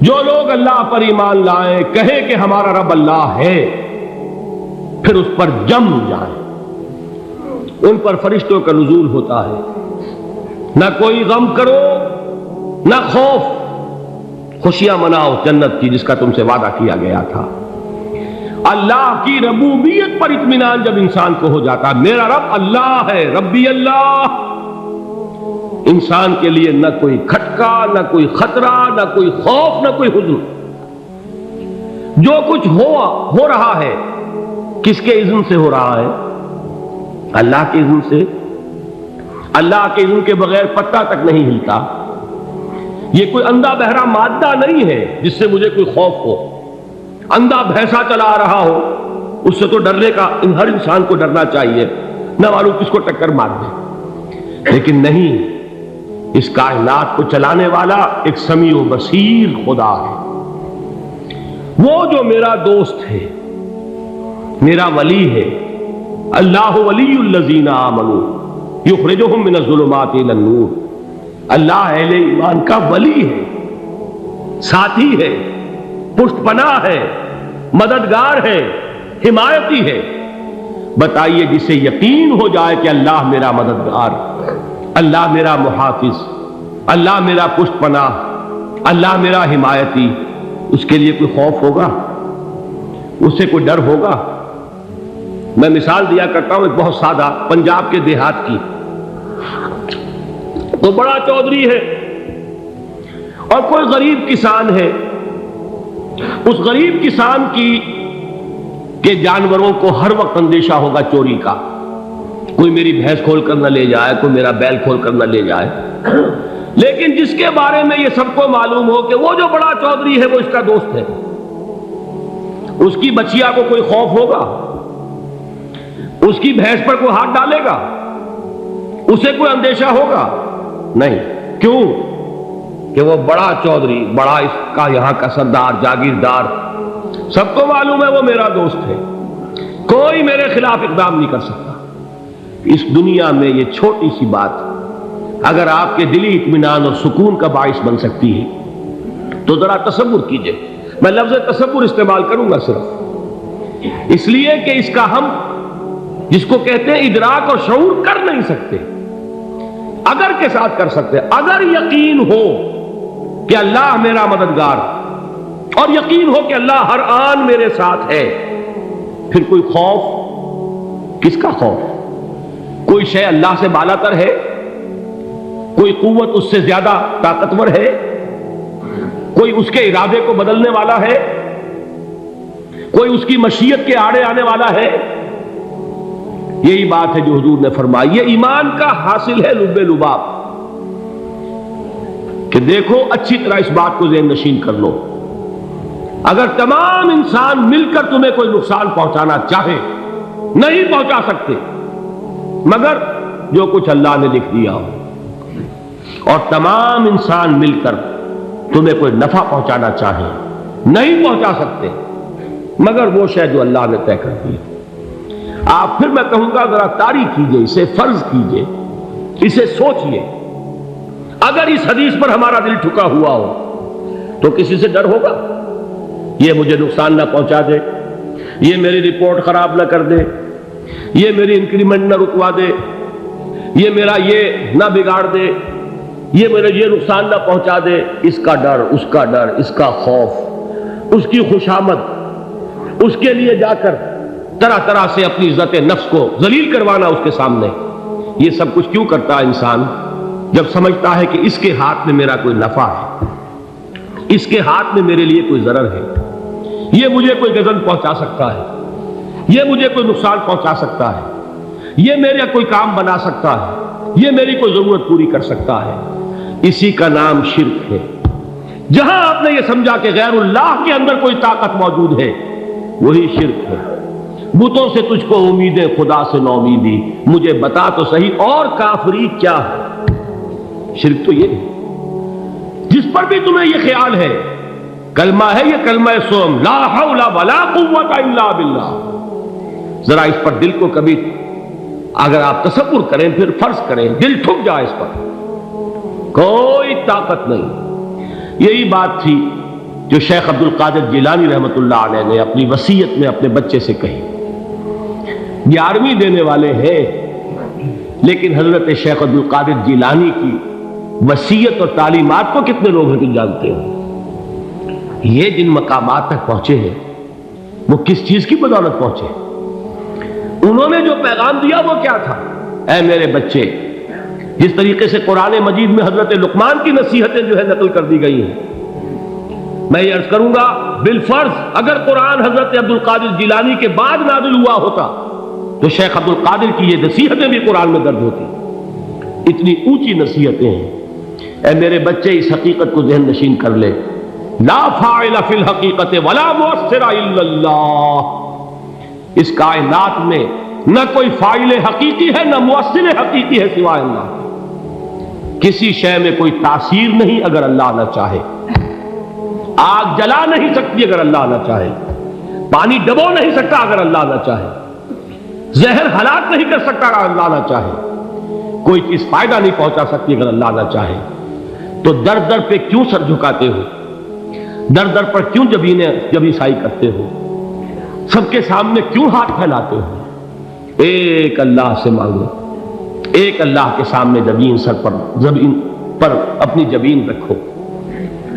جو لوگ اللہ پر ایمان لائیں، کہیں کہ ہمارا رب اللہ ہے، پھر اس پر جم جائیں، ان پر فرشتوں کا نزول ہوتا ہے۔ نہ کوئی غم کرو نہ خوف، خوشیاں مناؤ جنت کی جس کا تم سے وعدہ کیا گیا تھا۔ اللہ کی ربوبیت پر اطمینان جب انسان کو ہو جاتا، میرا رب اللہ ہے، ربی اللہ، انسان کے لیے نہ کوئی کھٹکا، نہ کوئی خطرہ، نہ کوئی خوف، نہ کوئی حزن۔ جو کچھ ہو رہا ہے کس کے اذن سے ہو رہا ہے؟ اللہ کے اذن سے۔ اللہ کے اذن کے بغیر پتہ تک نہیں ہلتا۔ یہ کوئی اندھا بہرا مادہ نہیں ہے جس سے مجھے کوئی خوف ہو۔ اندھا بھینسا چلا آ رہا ہو اس سے تو ڈرنے کا ہر انسان کو ڈرنا چاہیے، نہ معلوم کس کو ٹکر مار دے۔ لیکن نہیں، اس کائنات کو چلانے والا ایک سمیع و بصیر خدا ہے۔ وہ جو میرا دوست ہے، میرا ولی ہے۔ اللہ ولی الذین آمنوا یخرجہم من الظلمات الی النور۔ اللہ اہل ایمان کا ولی ہے، ساتھی ہے، پشت پناہ ہے، مددگار ہے، حمایتی ہے۔ بتائیے جسے یقین ہو جائے کہ اللہ میرا مددگار، اللہ میرا محافظ، اللہ میرا پشت پناہ، اللہ میرا حمایتی، اس کے لیے کوئی خوف ہوگا؟ اس سے کوئی ڈر ہوگا؟ میں مثال دیا کرتا ہوں ایک بہت سادہ، پنجاب کے دیہات کی۔ تو بڑا چودھری ہے اور کوئی غریب کسان ہے۔ اس غریب کسان کے جانوروں کو ہر وقت اندیشہ ہوگا چوری کا، کوئی میری بھینس کھول کر نہ لے جائے، کوئی میرا بیل کھول کر نہ لے جائے۔ لیکن جس کے بارے میں یہ سب کو معلوم ہو کہ وہ جو بڑا چودھری ہے وہ اس کا دوست ہے، اس کی بچیا کو کوئی خوف ہوگا؟ اس کی بھینس پر کوئی ہاتھ ڈالے گا؟ اسے کوئی اندیشہ ہوگا؟ نہیں۔ کیوں؟ کہ وہ بڑا چودھری، بڑا اس کا یہاں کا سردار، جاگیردار، سب کو معلوم ہے وہ میرا دوست ہے، کوئی میرے خلاف اقدام نہیں کر سکتا۔ اس دنیا میں یہ چھوٹی سی بات اگر آپ کے دلی اطمینان اور سکون کا باعث بن سکتی ہے تو ذرا تصور کیجئے۔ میں لفظ تصور استعمال کروں گا صرف اس لیے کہ اس کا ہم جس کو کہتے ہیں ادراک اور شعور کر نہیں سکتے، اگر کے ساتھ کر سکتے۔ اگر یقین ہو کہ اللہ میرا مددگار اور یقین ہو کہ اللہ ہر آن میرے ساتھ ہے، پھر کوئی خوف؟ کس کا خوف؟ کوئی شے اللہ سے بالا تر ہے؟ کوئی قوت اس سے زیادہ طاقتور ہے؟ کوئی اس کے ارادے کو بدلنے والا ہے؟ کوئی اس کی مشیت کے آڑے آنے والا ہے؟ یہی بات ہے جو حضور نے فرمائی۔ یہ ایمان کا حاصل ہے لب لباب، کہ دیکھو اچھی طرح اس بات کو ذہن نشین کر لو، اگر تمام انسان مل کر تمہیں کوئی نقصان پہنچانا چاہے نہیں پہنچا سکتے، مگر جو کچھ اللہ نے لکھ دیا ہو، اور تمام انسان مل کر تمہیں کوئی نفع پہنچانا چاہے نہیں پہنچا سکتے، مگر وہ شے جو اللہ نے طے کر دی۔ آپ پھر میں کہوں گا ذرا طاری کیجئے، اسے فرض کیجئے، اسے سوچئے۔ اگر اس حدیث پر ہمارا دل ٹھکا ہوا ہو تو کسی سے ڈر ہوگا؟ یہ مجھے نقصان نہ پہنچا دے، یہ میری رپورٹ خراب نہ کر دے، یہ میری انکریمنٹ نہ رکوا دے، یہ میرا یہ نہ بگاڑ دے، یہ میرے یہ نقصان نہ پہنچا دے۔ اس کا ڈر، اس کا ڈر، اس کا خوف، اس کی خوشامد، اس کے لیے جا کر طرح طرح سے اپنی عزت نفس کو ذلیل کروانا اس کے سامنے، یہ سب کچھ کیوں کرتا ہے انسان؟ جب سمجھتا ہے کہ اس کے ہاتھ میں میرا کوئی نفع ہے، اس کے ہاتھ میں میرے لیے کوئی ضرر ہے، یہ مجھے کوئی غضب پہنچا سکتا ہے، یہ مجھے کوئی نقصان پہنچا سکتا ہے، یہ میرا کوئی کام بنا سکتا ہے، یہ میری کوئی ضرورت پوری کر سکتا ہے، اسی کا نام شرک ہے۔ جہاں آپ نے یہ سمجھا کہ غیر اللہ کے اندر کوئی طاقت موجود ہے، وہی شرک ہے۔ بتوں سے تجھ کو امیدیں، خدا سے نو امیدی، مجھے بتا تو صحیح اور کافری کیا ہے؟ شرک تو یہ ہے۔ جس پر بھی تمہیں یہ خیال ہے، کلمہ ہے یہ کلمہ سوم، لا حول ولا قوت الا باللہ، ذرا اس پر دل کو کبھی اگر آپ تصور کریں، پھر فرض کریں، دل ٹھک جائے اس پر، کوئی طاقت نہیں۔ یہی بات تھی جو شیخ عبد القادر جیلانی رحمۃ اللہ علیہ نے اپنی وصیت میں اپنے بچے سے کہی. 11ویں دینے والے ہیں، لیکن حضرت شیخ عبد القادر جیلانی کی وصیت اور تعلیمات کو کتنے لوگ ہیں جانتے ہو؟ یہ جن مقامات تک پہنچے ہیں وہ کس چیز کی بدولت پہنچے؟ انہوں نے جو پیغام دیا وہ کیا تھا؟ اے میرے بچے، جس طریقے سے قرآن مجید میں حضرت لقمان کی نصیحتیں جو ہے نقل کر دی گئی ہیں، میں یہ عرض کروں گا بالفرض اگر قرآن حضرت عبد القادر جیلانی کے بعد نازل ہوا ہوتا تو شیخ عبد القادر کی یہ نصیحتیں بھی قرآن میں درج ہوتی. اتنی اونچی نصیحتیں ہیں. اے میرے بچے، اس حقیقت کو ذہن نشین کر لے، لا فاعل فی الحقیقت ولا مؤثر الا اللہ. اس کائنات میں نہ کوئی فاعل حقیقی ہے نہ مؤثر حقیقی ہے سوائے اللہ. کسی شے میں کوئی تاثیر نہیں اگر اللہ نہ چاہے. آگ جلا نہیں سکتی اگر اللہ نہ چاہے. پانی ڈبو نہیں سکتا اگر اللہ نہ چاہے. زہر ہلاک نہیں کر سکتا اگر اللہ نہ چاہے. کوئی چیز فائدہ نہیں پہنچا سکتی اگر اللہ نہ چاہے. تو در در پہ کیوں سر جھکاتے ہو؟ در در پر کیوں جبیں سائی کرتے ہو؟ سب کے سامنے کیوں ہاتھ پھیلاتے ہو؟ ایک اللہ سے مانگو. ایک اللہ کے سامنے زمین پر اپنی جبین رکھو.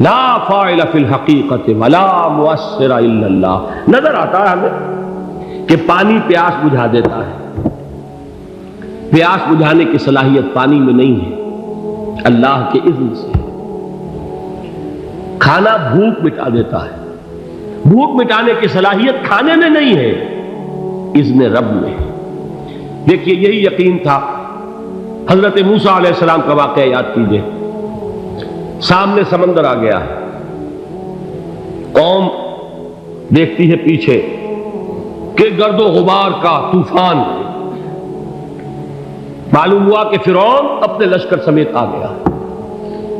لا فاعل فی الحقیقت ولا مؤثر الا اللہ. نظر آتا ہے ہمیں کہ پانی پیاس بجھا دیتا ہے. پیاس بجھانے کی صلاحیت پانی میں نہیں ہے، اللہ کے اذن سے. کھانا بھوک مٹا دیتا ہے. بھوک مٹانے کی صلاحیت کھانے میں نہیں ہے، اذن رب میں. دیکھیے یہی یقین تھا. حضرت موسیٰ علیہ السلام کا واقعہ یاد کیجئے. سامنے سمندر آ گیا ہے. قوم دیکھتی ہے پیچھے کہ گرد و غبار کا طوفان. معلوم ہوا کہ فرعون اپنے لشکر سمیت آ گیا.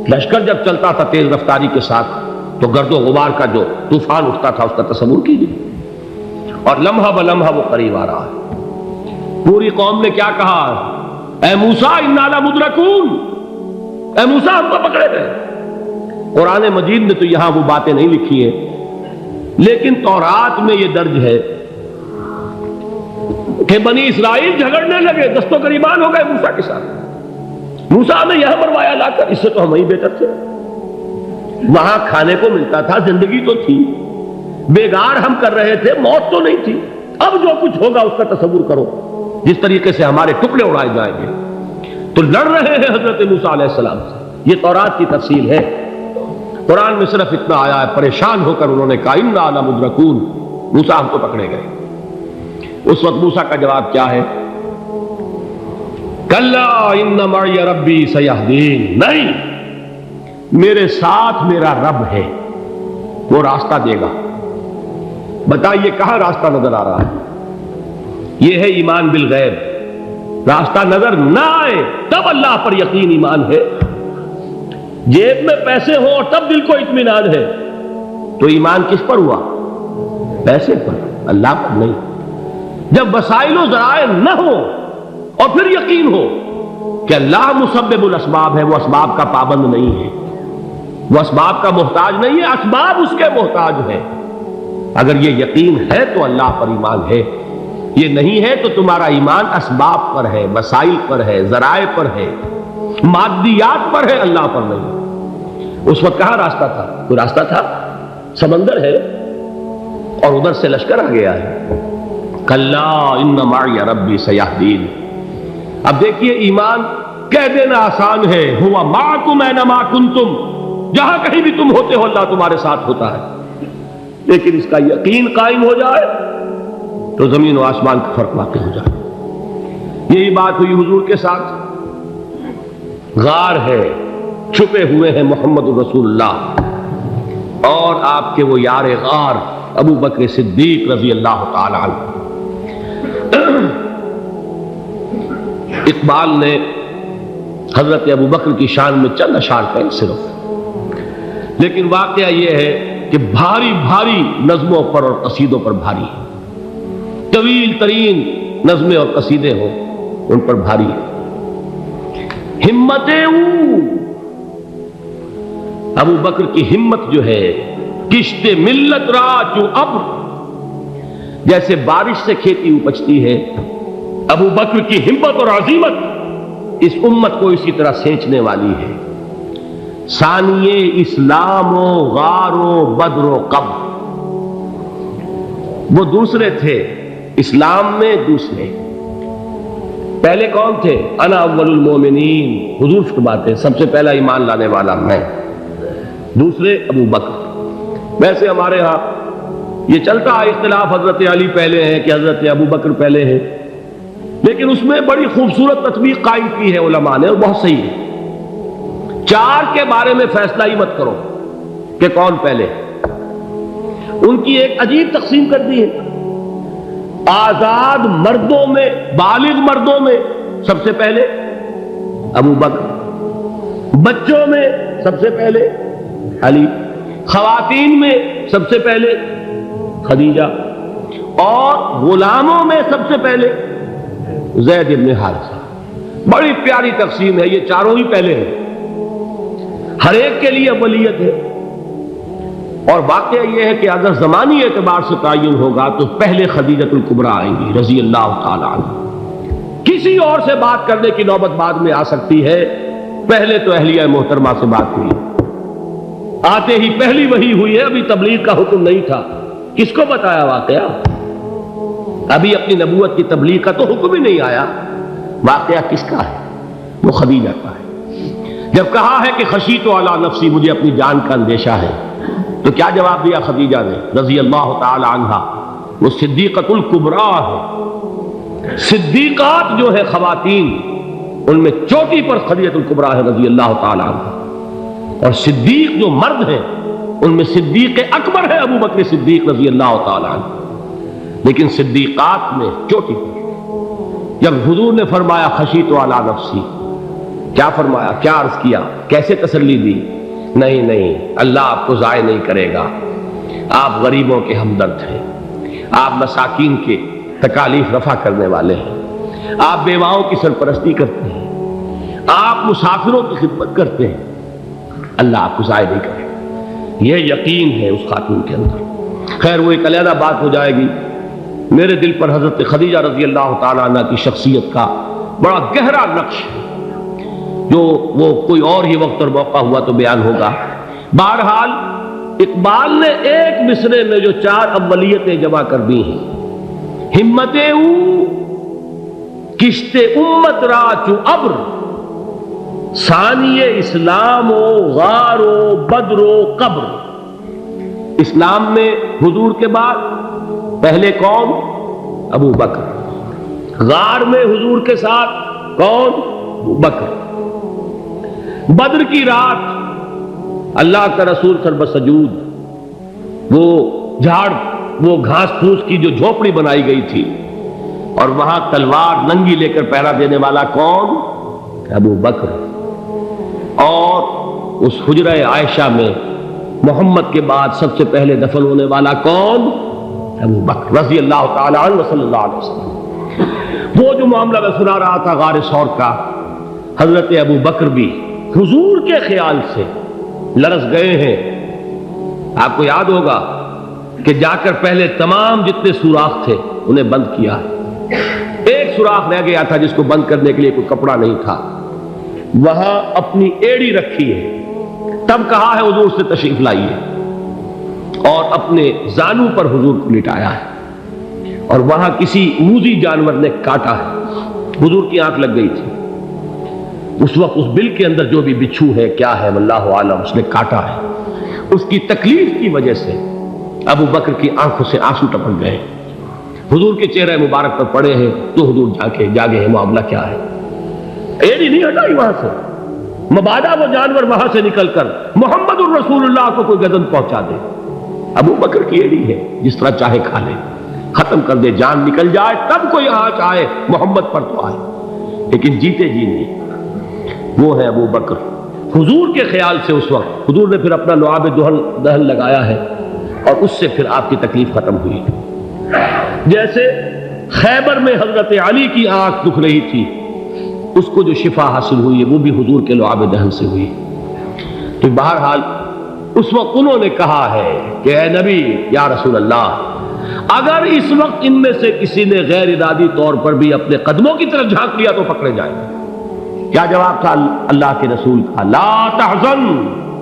لشکر جب چلتا تھا تیز رفتاری کے ساتھ تو گرد و غبار کا جو طوفان اٹھتا تھا اس کا تصور کیجیے. اور لمحہ بلمحہ وہ قریب آ رہا ہے. پوری قوم نے کیا کہا؟ اے موسیٰ انا لمدرکون. اے موسیٰ ہم کو پکڑے گئے. قرآن مجید نے تو یہاں وہ باتیں نہیں لکھی ہیں، لیکن تورات میں یہ درج ہے کہ بنی اسرائیل جھگڑنے لگے، دست و گریبان ہو گئے موسیٰ کے ساتھ. موسیٰ نے یہاں مروایا لا کر، اس سے تو ہم ہی بہتر تھے. وہاں کھانے کو ملتا تھا، زندگی تو تھی، بیگار ہم کر رہے تھے، موت تو نہیں تھی. اب جو کچھ ہوگا اس کا تصور کرو، جس طریقے سے ہمارے ٹکڑے اڑائے جائیں گے. تو لڑ رہے ہیں حضرت موسیٰ علیہ السلام سے. یہ تورات کی تفصیل ہے. قرآن میں صرف اتنا آیا ہے، پریشان ہو کر انہوں نے کہا انا لمدرکون. موسیٰ ہم کو پکڑے گئے. اس وقت موسیٰ کا جواب کیا ہے؟ کلا ان معی ربی سیہدین. نہیں، میرے ساتھ میرا رب ہے، وہ راستہ دے گا. بتائیے کہاں راستہ نظر آ رہا ہے؟ یہ ہے ایمان بالغیب. راستہ نظر نہ آئے تب اللہ پر یقین ایمان ہے. جیب میں پیسے ہوں اور تب دل کو اطمینان ہے تو ایمان کس پر ہوا؟ پیسے پر، اللہ پر نہیں. جب وسائل و ذرائع نہ ہو اور پھر یقین ہو کہ اللہ مسبب الاسباب ہے، وہ اسباب کا پابند نہیں ہے، وہ اسباب کا محتاج نہیں ہے، اسباب اس کے محتاج ہے. اگر یہ یقین ہے تو اللہ پر ایمان ہے. یہ نہیں ہے تو تمہارا ایمان اسباب پر ہے، وسائل پر ہے، ذرائع پر ہے، مادیات پر ہے، اللہ پر نہیں. اس وقت کہاں راستہ تھا؟ کوئی راستہ تھا؟ سمندر ہے اور ادھر سے لشکر آ گیا ہے. کلا ان معی ربی سیہدین. اب دیکھیے ایمان کہہ دینا آسان ہے، ہوا معکم اینما کنتم. جہاں کہیں بھی تم ہوتے ہو اللہ تمہارے ساتھ ہوتا ہے. لیکن اس کا یقین قائم ہو جائے تو زمین و آسمان کا فرق واقع ہو جائے. یہی بات ہوئی حضور کے ساتھ. غار ہے، چھپے ہوئے ہیں محمد رسول اللہ اور آپ کے وہ یار غار ابو بکر صدیق رضی اللہ تعالی عنہ. اقبال نے حضرت ابو بکر کی شان میں چند اشعار کہیں صرف، لیکن واقعہ یہ ہے کہ بھاری بھاری نظموں پر اور قصیدوں پر بھاری ہے. طویل ترین نظمیں اور قصیدے ہوں ان پر بھاری ہے. ہمتیں ابو بکر کی ہمت جو ہے کشت ملت را جو ابر، جیسے بارش سے کھیتی اپجتی ہے، ابو بکر کی ہمت اور عزیمت اس امت کو اسی طرح سینچنے والی ہے۔ ثانیے اسلام و غار و بدر و قبر، وہ دوسرے تھے اسلام میں، دوسرے پہلے کون تھے؟ انا اول المومنین، حضور فرماتے سب سے پہلا ایمان لانے والا میں، دوسرے ابو بکر۔ ویسے ہمارے ہاں یہ چلتا ہے اختلاف، حضرت علی پہلے ہیں کہ حضرت ابو بکر پہلے ہیں، لیکن اس میں بڑی خوبصورت تطبیق قائم کی ہے علماء نے، اور بہت صحیح ہے۔ چار کے بارے میں فیصلہ ہی مت کرو کہ کون پہلے، ان کی ایک عجیب تقسیم کر دی ہے۔ آزاد مردوں میں، بالغ مردوں میں سب سے پہلے ابو بکر، بچوں میں سب سے پہلے علی، خواتین میں سب سے پہلے خدیجہ، اور غلاموں میں سب سے پہلے زید بن حارثہ۔ بڑی پیاری تقسیم ہے، یہ چاروں ہی پہلے ہیں، ہر ایک کے لیے اولیت ہے۔ اور واقعہ یہ ہے کہ اگر زمانی اعتبار سے تعین ہوگا تو پہلے خدیجۃ الکبریٰ آئیں گی رضی اللہ تعالی عنہ، کسی اور سے بات کرنے کی نوبت بعد میں آ سکتی ہے، پہلے تو اہلیہ محترمہ سے بات ہوئی، آتے ہی پہلی وحی ہوئی ہے، ابھی تبلیغ کا حکم نہیں تھا۔ کس کو بتایا واقعہ؟ ابھی اپنی نبوت کی تبلیغ کا تو حکم ہی نہیں آیا، واقعہ کس کا ہے؟ وہ خدیجہ کا ہے۔ جب کہا ہے کہ خشیت علی نفسی، مجھے اپنی جان کا اندیشہ ہے، تو کیا جواب دیا خدیجہ نے رضی اللہ تعالی عنہا؟ وہ صدیقۃ الکبریٰ ہے، صدیقات جو ہے خواتین ان میں چوٹی پر خدیجۃ الکبریٰ ہے رضی اللہ تعالی عنہا، اور صدیق جو مرد ہیں ان میں صدیق اکبر ہے ابو بکر صدیق رضی اللہ تعالی عنہ، لیکن صدیقات میں چوٹی پر۔ جب حضور نے فرمایا خشیت علی نفسی، کیا فرمایا، کیا عرض کیا، کیسے تسلی دی؟ نہیں نہیں، اللہ آپ کو ضائع نہیں کرے گا، آپ غریبوں کے ہمدرد ہیں، آپ مساکین کے تکالیف رفع کرنے والے ہیں، آپ بیواؤں کی سرپرستی کرتے ہیں، آپ مسافروں کی خدمت کرتے ہیں، اللہ آپ کو ضائع نہیں کرے گا۔ یہ یقین ہے اس خاتون کے اندر۔ خیر وہ ایک علیحدہ بات ہو جائے گی۔ میرے دل پر حضرت خدیجہ رضی اللہ تعالیٰ عنہ کی شخصیت کا بڑا گہرا نقش ہے، جو وہ کوئی اور ہی وقت اور موقع ہوا تو بیان ہوگا۔ بہرحال اقبال نے ایک مصرے میں جو چار اولیتیں جمع کر دی ہیں، ہمت او کشت امت را چو ابر، ثانی اسلام و غار و بدر و قبر۔ اسلام میں حضور کے بعد پہلے کون؟ ابو بکر۔ غار میں حضور کے ساتھ کون؟ ابو بکر۔ بدر کی رات اللہ کا رسول سر سجود، وہ جھاڑ، وہ گھاس پھوس کی جو جھوپڑی بنائی گئی تھی، اور وہاں تلوار ننگی لے کر پہرا دینے والا کون؟ ابو بکر۔ اور اس حجرہ عائشہ میں محمد کے بعد سب سے پہلے دفن ہونے والا کون؟ ابو بکر رضی اللہ تعالی عنہ صلی اللہ علیہ وسلم۔ وہ جو معاملہ میں سنا رہا تھا غار ثور کا، حضرت ابو بکر بھی حضور کے خیال سے لرز گئے ہیں۔ آپ کو یاد ہوگا کہ جا کر پہلے تمام جتنے سوراخ تھے انہیں بند کیا ہے، ایک سوراخ رہ گیا تھا جس کو بند کرنے کے لیے کوئی کپڑا نہیں تھا، وہاں اپنی ایڑی رکھی ہے، تب کہا ہے حضور سے تشریف لائیے، اور اپنے زانو پر حضور کو لٹایا ہے، اور وہاں کسی موذی جانور نے کاٹا ہے، حضور کی آنکھ لگ گئی تھی، اس وقت اس بل کے اندر جو بھی بچھو ہے کیا ہے واللہ عالم، اس نے کاٹا ہے، اس کی تکلیف کی وجہ سے ابو بکر کی آنکھوں سے آنسو ٹپک گئے، حضور کے چہرے مبارک پر پڑے ہیں، تو حضور جاگے ہیں، معاملہ کیا ہے؟ ایڑی نہیں ہٹائی وہاں سے، مبادا وہ جانور وہاں سے نکل کر محمد الرسول اللہ کو کوئی گزن پہنچا دے، ابو بکر کی ایڑی ہے، جس طرح چاہے کھا لے، ختم کر دے، جان نکل جائے تب کوئی آنچ آئے، محمد پر تو آئے، لیکن جیتے جی نہیں۔ وہ ہے ابو بکر۔ حضور کے خیال سے اس وقت حضور نے پھر اپنا لعاب دہن لگایا ہے، اور اس سے پھر آپ کی تکلیف ختم ہوئی۔ جیسے خیبر میں حضرت علی کی آنکھ دکھ رہی تھی، اس کو جو شفا حاصل ہوئی ہے وہ بھی حضور کے لعاب دہن سے ہوئی۔ تو بہرحال اس وقت انہوں نے کہا ہے کہ اے نبی یا رسول اللہ، اگر اس وقت ان میں سے کسی نے غیر ارادی طور پر بھی اپنے قدموں کی طرف جھانک لیا تو پکڑے جائیں گے۔ کیا جواب تھا اللہ کے رسول کا؟ لا تحزن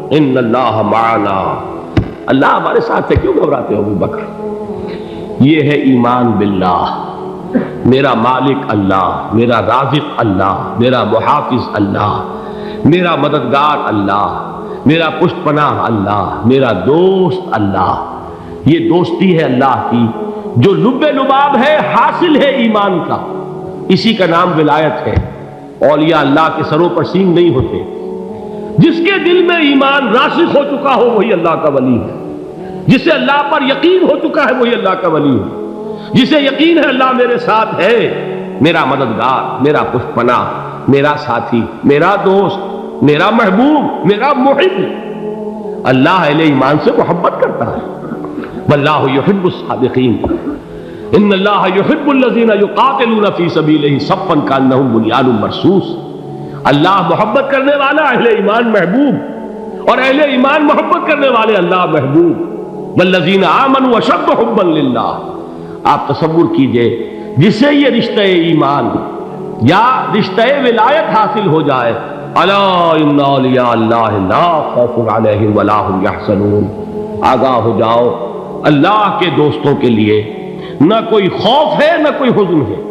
ان اللہ معنا، اللہ ہمارے ساتھ ہے، کیوں گھبراتے ہو ابو بکر؟ یہ ہے ایمان باللہ، میرا مالک اللہ، میرا رازق اللہ، میرا محافظ اللہ، میرا مددگار اللہ، میرا پشت پناہ اللہ، میرا دوست اللہ۔ یہ دوستی ہے اللہ کی جو لب لباب ہے، حاصل ہے ایمان کا، اسی کا نام ولایت ہے۔ اولیاء اللہ کے سروں پر سینگ نہیں ہوتے، جس کے دل میں ایمان راسخ ہو چکا ہو وہی اللہ کا ولی ہے، جسے اللہ پر یقین ہو چکا ہے وہی اللہ کا ولی ہے، جسے یقین ہے اللہ میرے ساتھ ہے، میرا مددگار، میرا پشت پناہ، میرا ساتھی، میرا دوست، میرا محبوب، میرا محب۔ اللہ اہل ایمان سے محبت کرتا ہے۔ واللہ یحب الصادقین، ان اللہ یحب الذین یقاتلون فی سبیلہ صفا کانہم بنیان مرصوص۔ اللہ محبت کرنے والا، اہل ایمان محبوب، اور اہل ایمان محبت کرنے والے اللہ محبوب۔ والذین آمنوا اشد حبا للہ۔ آپ تصور کیجئے جسے یہ رشتہ ایمان یا رشتہ ولایت حاصل ہو جائے، الا ان اولیاء اللہ لا خوف علیہم ولا هم یحزنون، آگاہ ہو جاؤ، اللہ کے دوستوں کے لیے نہ کوئی خوف ہے نہ کوئی حزن ہے۔